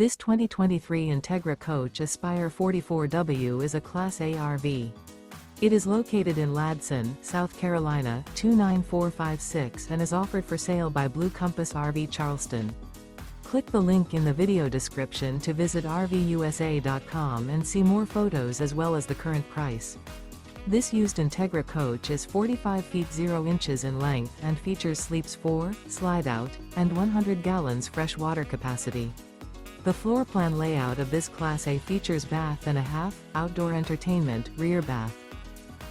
This 2023 Entegra Coach Aspire 44W is a Class A RV. It is located in Ladson, South Carolina, 29456 and is offered for sale by Blue Compass RV Charleston. Click the link in the video description to visit RVUSA.com and see more photos as well as the current price. This used Entegra coach is 45 feet 0 inches in length and features sleeps 4, slide-out, and 100 gallons fresh water capacity. The floor plan layout of this Class A features bath and a half, outdoor entertainment, rear bath.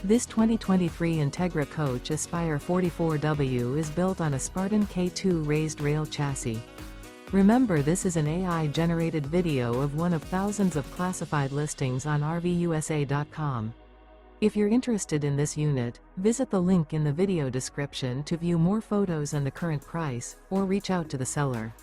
This 2023 Entegra Coach Aspire 44W is built on a Spartan K2 Raised-Rail chassis. Remember, this is an AI-generated video of one of thousands of classified listings on RVUSA.com. If you're interested in this unit, visit the link in the video description to view more photos and the current price, or reach out to the seller.